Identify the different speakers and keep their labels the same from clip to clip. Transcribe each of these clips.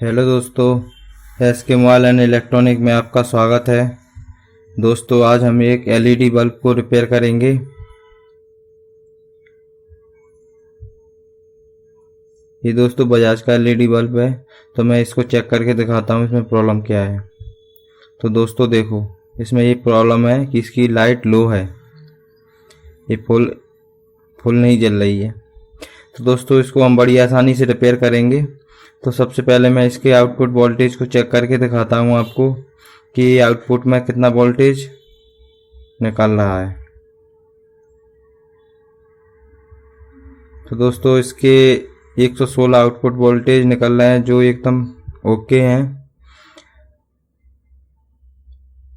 Speaker 1: Hello दोस्तों, SK mobile and electronic में आपका स्वागत है। दोस्तों, आज हम एक एलईडी बल्ब को रिपेयर करेंगे। ये दोस्तों बजाज का एलईडी बल्ब है, तो मैं इसको चेक करके दिखाता हूँ इसमें प्रॉब्लम क्या है। तो दोस्तों देखो, इसमें ये प्रॉब्लम है कि इसकी लाइट लो है, ये फुल नहीं जल रही है। तो दोस्तों इसको हम बड़ी आसानी से रिपेयर करेंगे। तो सबसे पहले मैं इसके आउटपुट वोल्टेज को चेक करके दिखाता हूँ आपको कि आउटपुट में कितना वोल्टेज निकल रहा है। तो दोस्तों इसके 116 आउटपुट वोल्टेज निकल रहे हैं, जो एकदम ओके हैं।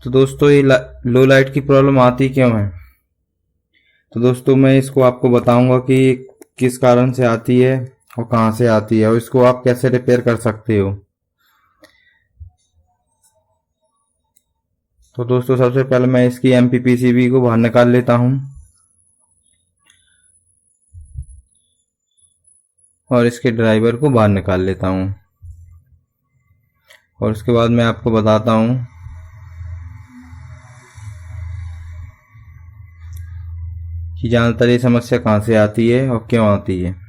Speaker 1: तो दोस्तों ये लो लाइट की प्रॉब्लम आती क्यों है? तो दोस्तों मैं इसको आपको बताऊंगा कि किस कारण से आती है और कहां से आती है और इसको आप कैसे रिपेयर कर सकते हो। तो दोस्तों सबसे पहले मैं इसकी एमपीपीसीबी को बाहर निकाल लेता हूं और इसके ड्राइवर को बाहर निकाल लेता हूं, और उसके बाद मैं आपको बताता हूं कि ज़्यादातर ये समस्या कहां से आती है और क्यों आती है।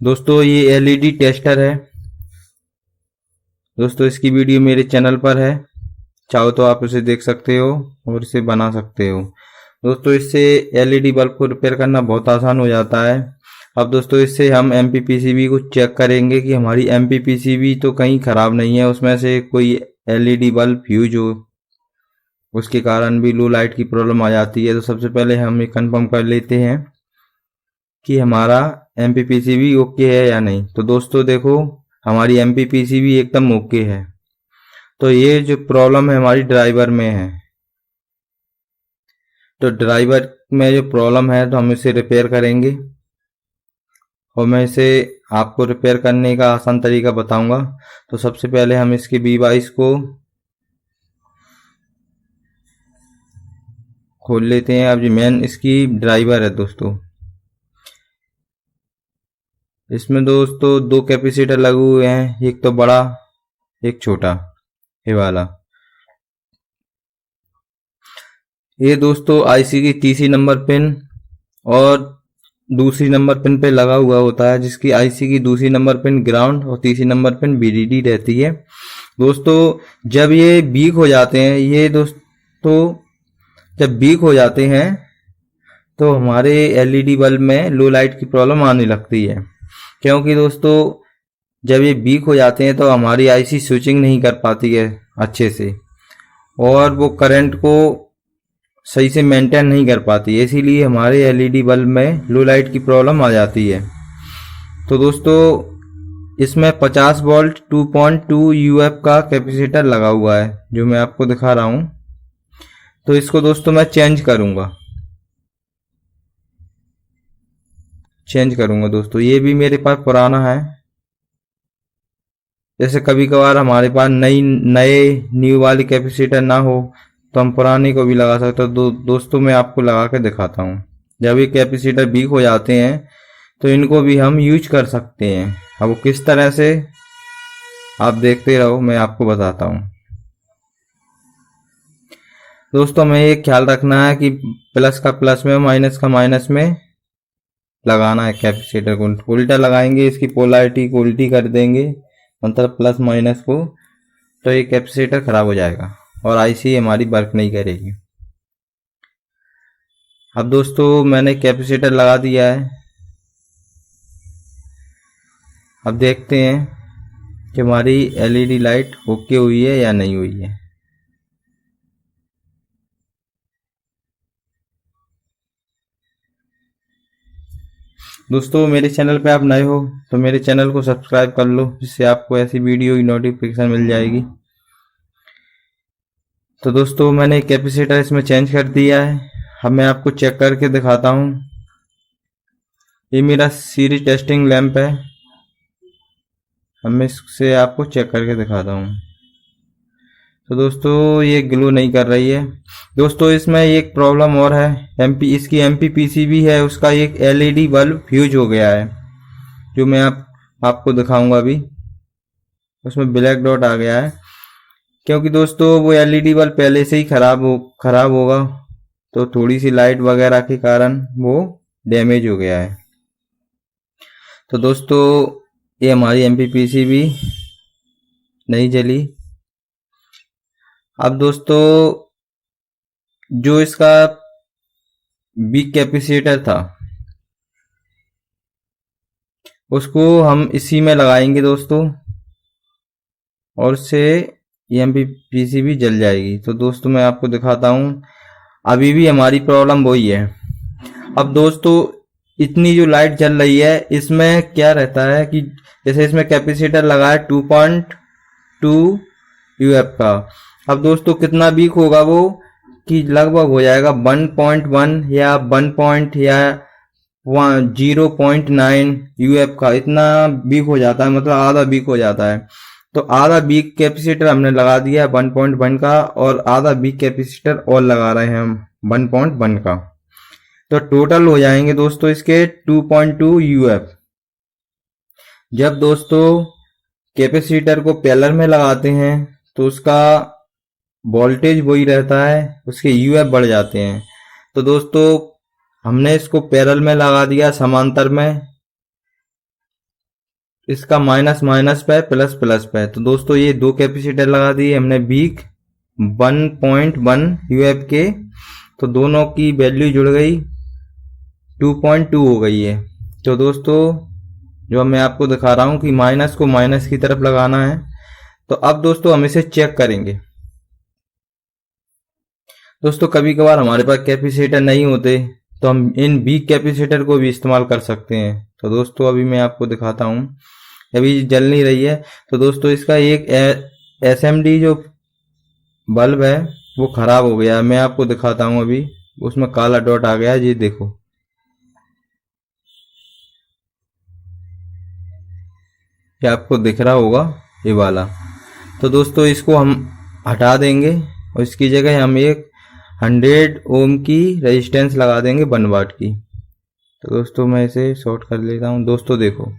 Speaker 1: दोस्तों ये एलईडी टेस्टर है। दोस्तों इसकी वीडियो मेरे चैनल पर है, चाहो तो आप इसे देख सकते हो और इसे बना सकते हो। दोस्तों इससे एलईडी बल्ब को रिपेयर करना बहुत आसान हो जाता है। अब दोस्तों इससे हम एमपीपीसीबी को चेक करेंगे कि हमारी एमपीपीसीबी तो कहीं ख़राब नहीं है, उसमें से कोई एलईडी बल्ब फ्यूज हो, उसके कारण भी लो लाइट की प्रॉब्लम आ जाती है। तो सबसे पहले हम ये कंफर्म कर लेते हैं कि हमारा एमपीपीसीबी ओके है या नहीं। तो दोस्तों देखो, हमारी एमपीपीसीबी एकदम ओके है। तो ये जो प्रॉब्लम है हमारी ड्राइवर में है। तो ड्राइवर में जो प्रॉब्लम है तो हम इसे रिपेयर करेंगे, और मैं इसे आपको रिपेयर करने का आसान तरीका बताऊंगा। तो सबसे पहले हम इसकी B22 को खोल लेते हैं। अब ये मेन इसकी ड्राइवर है दोस्तों। इसमें दोस्तों दो कैपेसिटर लगे हुए हैं, एक तो बड़ा एक छोटा, ये वाला। ये दोस्तों आईसी की तीसरी नंबर पिन और दूसरी नंबर पिन पे लगा हुआ होता है, जिसकी आईसी की दूसरी नंबर पिन ग्राउंड और तीसरी नंबर पिन बीडीडी रहती है। दोस्तों जब ये वीक हो जाते हैं, ये दोस्तों जब वीक हो जाते हैं तो हमारे एलईडी बल्ब में लो लाइट की प्रॉब्लम आने लगती है। क्योंकि दोस्तों जब ये वीक हो जाते हैं तो हमारी आईसी स्विचिंग नहीं कर पाती है अच्छे से, और वो करंट को सही से मेंटेन नहीं कर पाती है, इसीलिए हमारे एलईडी बल्ब में लो लाइट की प्रॉब्लम आ जाती है। तो दोस्तों इसमें 50 वोल्ट 2.2 यूएफ का कैपेसिटर लगा हुआ है, जो मैं आपको दिखा रहा हूं। तो इसको दोस्तों मैं चेंज करूंगा दोस्तों। ये भी मेरे पास पुराना है। जैसे कभी कभार हमारे पास नए न्यू वाली कैपेसिटर ना हो तो हम पुराने को भी लगा सकते हैं। दोस्तों मैं आपको लगा के दिखाता हूँ। जब ये कैपेसिटर वीक हो जाते हैं तो इनको भी हम यूज कर सकते हैं। अब वो किस तरह से, आप देखते रहो, मैं आपको बताता हूँ। दोस्तों हमें ये ख्याल रखना है कि प्लस का प्लस में, माइनस का माइनस में लगाना है। कैपेसिटर को उल्टा लगाएंगे, इसकी पोलैरिटी को उल्टी कर देंगे, मतलब प्लस माइनस को, तो ये कैपेसिटर खराब हो जाएगा और आईसी हमारी वर्क नहीं करेगी। अब दोस्तों मैंने कैपेसिटर लगा दिया है। अब देखते हैं कि हमारी एलईडी लाइट ओके हुई है या नहीं हुई है। दोस्तों मेरे चैनल पे आप नए हो तो मेरे चैनल को सब्सक्राइब कर लो, जिससे आपको ऐसी वीडियो की नोटिफिकेशन मिल जाएगी। तो दोस्तों मैंने कैपेसिटर इसमें चेंज कर दिया है। अब मैं आपको चेक करके दिखाता हूँ। ये मेरा सीरीज टेस्टिंग लैंप है। अब मैं इससे आपको चेक करके दिखाता हूँ। तो दोस्तों ये ग्लो नहीं कर रही है। दोस्तों इसमें एक प्रॉब्लम और है, इसकी MPPCB है, उसका एक LED बल्ब फ्यूज हो गया है, जो मैं आपको दिखाऊंगा अभी। उसमें ब्लैक डॉट आ गया है, क्योंकि दोस्तों वो LED बल्ब पहले से ही खराब होगा, तो थोड़ी सी लाइट वगैरह के कारण वो डैमेज हो गया है। तो दोस्तों ये हमारी MPPCB नहीं जली। अब दोस्तों जो इसका बिग कैपेसिटर था उसको हम इसी में लगाएंगे दोस्तों, और उससे MPPCB जल जाएगी। तो दोस्तों मैं आपको दिखाता हूँ, अभी भी हमारी प्रॉब्लम वही है। अब दोस्तों इतनी जो लाइट जल रही है, इसमें क्या रहता है कि जैसे इसमें कैपेसिटर लगा है 2.2 UF का। अब दोस्तों कितना वीक होगा वो, कि लगभग हो जाएगा 1.1 या 1 या 0.9 UF का, इतना वीक हो जाता है, मतलब आधा वीक हो जाता है। तो आधा वीक कैपेसिटर हमने लगा दिया है 1.1 का, और आधा वीक कैपेसिटर और लगा रहे हैं हम 1.1 का। तो टोटल हो जाएंगे दोस्तों इसके 2.2 UF। जब दोस्तों कैपेसिटर को पैरेलल में लगाते हैं तो उसका वोल्टेज वही रहता है, उसके UF बढ़ जाते हैं। तो दोस्तों हमने इसको पैरेलल में लगा दिया, समांतर में, इसका माइनस माइनस पे प्लस प्लस पे। तो दोस्तों ये दो कैपेसिटर लगा दिए हमने वीक 1.1 UF के, तो दोनों की वैल्यू जुड़ गई, 2.2 हो गई है। तो दोस्तों जो मैं आपको दिखा रहा हूं कि माइनस को माइनस की तरफ लगाना है। तो अब दोस्तों हम इसे चेक करेंगे। दोस्तों कभी कभार हमारे पास कैपेसिटर नहीं होते, तो हम इन वीक कैपेसिटर को भी इस्तेमाल कर सकते हैं। तो दोस्तों अभी मैं आपको दिखाता हूं, अभी जल नहीं रही है। तो दोस्तों इसका एक SMD जो बल्ब है वो खराब हो गया है, मैं आपको दिखाता हूं। अभी उसमें काला डॉट आ गया है, ये देखो, ये आपको दिख रहा होगा, ये वाला। तो दोस्तों इसको हम हटा देंगे और इसकी जगह हम एक 100 ओम की रेजिस्टेंस लगा देंगे 1 वाट की। तो दोस्तों मैं इसे शॉर्ट कर लेता हूं। दोस्तों देखो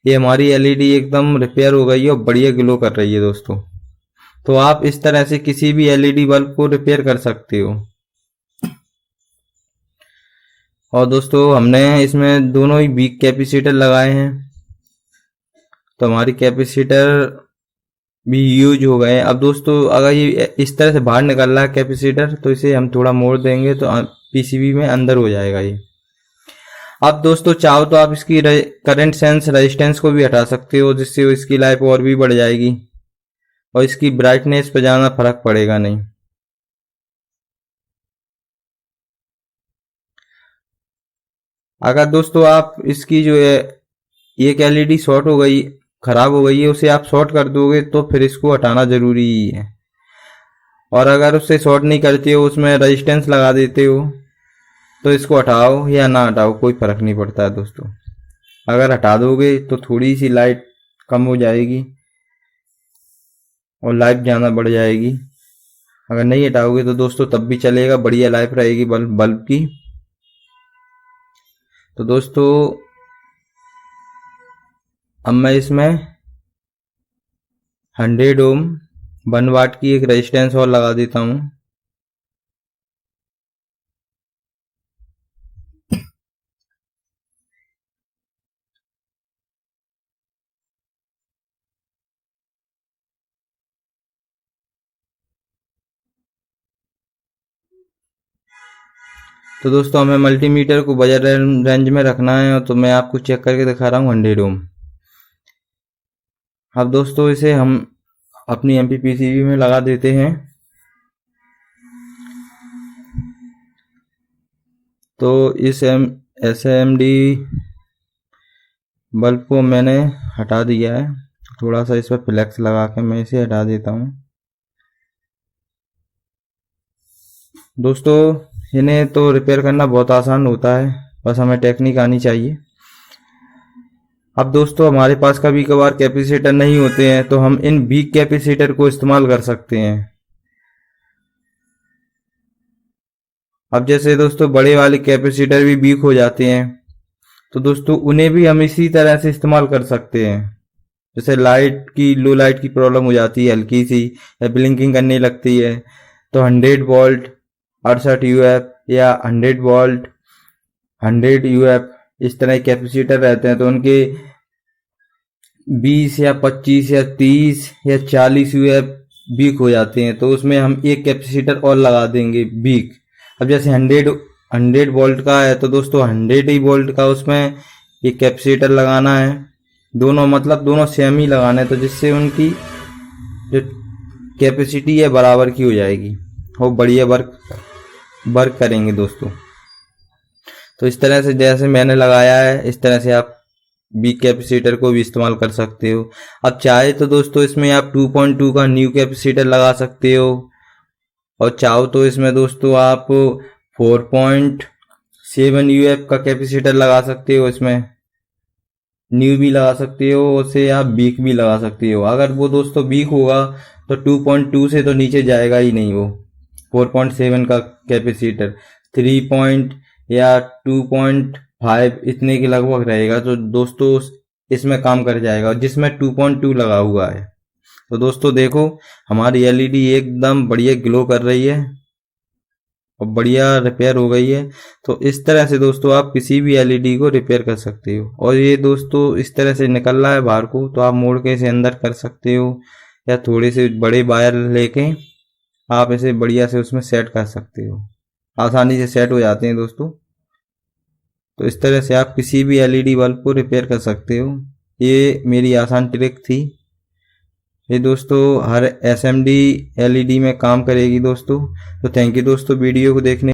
Speaker 1: ये हमारी LED एकदम रिपेयर हो गई है और बढ़िया ग्लो कर रही है दोस्तों। तो आप इस तरह से किसी भी LED बल्ब को रिपेयर कर सकते हो। और दोस्तों हमने इसमें दोनों ही वीक कैपेसिटर लगाए हैं, तो हमारी कैपेसिटर भी यूज हो गए। अब दोस्तों अगर ये इस तरह से बाहर निकल रहा है कैपेसिटर, तो इसे हम थोड़ा मोड़ देंगे तो PCB में अंदर हो जाएगा ये। अब दोस्तों चाहो तो आप इसकी करंट सेंस रेजिस्टेंस को भी हटा सकते हो, जिससे इसकी लाइफ और भी बढ़ जाएगी और इसकी ब्राइटनेस पे ज्यादा फर्क पड़ेगा नहीं। अगर दोस्तों आप इसकी जो है एक LED शॉर्ट हो गई, खराब हो गई है, उसे आप शॉर्ट कर दोगे तो फिर इसको हटाना जरूरी ही है। और अगर उससे शॉर्ट नहीं करते हो, उसमें रेजिस्टेंस लगा देते हो, तो इसको हटाओ या ना हटाओ कोई फर्क नहीं पड़ता है दोस्तों। अगर हटा दोगे तो थोड़ी सी लाइट कम हो जाएगी और लाइफ ज़्यादा बढ़ जाएगी। अगर नहीं हटाओगे तो दोस्तों तब भी चलेगा, बढ़िया लाइफ रहेगी बल्ब की। तो दोस्तों अब मैं इसमें 100 ओम 1 वाट की एक रेजिस्टेंस और लगा देता हूँ। तो दोस्तों हमें मल्टीमीटर को बजट रेंज में रखना है, तो मैं आपको चेक करके दिखा रहा हूँ 100 ओम। अब दोस्तों इसे हम अपनी MPPCB में लगा देते हैं। तो इस SMD बल्ब को मैंने हटा दिया है, थोड़ा सा इस पर फ्लेक्स लगा के मैं इसे हटा देता हूँ। दोस्तों इन्हें तो रिपेयर करना बहुत आसान होता है, बस हमें टेक्निक आनी चाहिए। अब दोस्तों हमारे पास कभी कभार कैपेसिटर नहीं होते हैं तो हम इन वीक कैपेसिटर को इस्तेमाल कर सकते हैं। अब जैसे दोस्तों बड़े वाले कैपेसिटर भी वीक हो जाते हैं तो दोस्तों उन्हें भी हम इसी तरह से इस्तेमाल कर सकते हैं। जैसे लो लाइट की प्रॉब्लम हो जाती है हल्की सी, या ब्लिंकिंग करने लगती है, तो 100 वोल्ट 68 यूएफ या 100 वोल्ट 100 यूएफ इस तरह के कैपेसिटर रहते हैं, तो उनके 20 या 25 या 30 या 40 यूएफ वीक हो जाते हैं, तो उसमें हम एक कैपेसिटर और लगा देंगे वीक। अब जैसे 100 वोल्ट का है तो दोस्तों 100 ही वोल्ट का उसमें एक कैपेसिटर लगाना है, दोनों सेम ही लगाना है, तो जिससे उनकी जो कैपेसिटी है बराबर की हो जाएगी और बढ़िया वर्क करेंगे दोस्तों। तो इस तरह से जैसे मैंने लगाया है इस तरह से आप वीक कैपेसिटर को भी इस्तेमाल कर सकते हो। अब चाहे तो दोस्तों इसमें आप 2.2 का न्यू कैपेसिटर लगा सकते हो, और चाहो तो इसमें दोस्तों आप 4.7 यूएफ का कैपेसिटर लगा सकते हो, इसमें न्यू भी लगा सकते हो, उसे आप वीक भी लगा सकते हो। अगर वो दोस्तों वीक होगा तो 2.2 से तो नीचे जाएगा ही नहीं, वो 4.7 का कैपेसिटर 3 या 2.5 इतने के लगभग रहेगा, तो दोस्तों इसमें काम कर जाएगा, जिसमें 2.2 लगा हुआ है। तो दोस्तों देखो हमारी एलईडी एकदम बढ़िया ग्लो कर रही है और बढ़िया रिपेयर हो गई है। तो इस तरह से दोस्तों आप किसी भी एलईडी को रिपेयर कर सकते हो। और ये दोस्तों इस तरह से निकल रहा है बाहर को, तो आप मोड़ के इसे अंदर कर सकते हो, या थोड़े से बड़े वायर लेके आप इसे बढ़िया से उसमें सेट कर सकते हो, आसानी से सेट हो जाते हैं दोस्तों। तो इस तरह से आप किसी भी एलईडी बल्ब को रिपेयर कर सकते हो। ये मेरी आसान ट्रिक थी, ये दोस्तों हर एसएमडी एलईडी में काम करेगी दोस्तों। तो थैंक यू दोस्तों वीडियो को देखने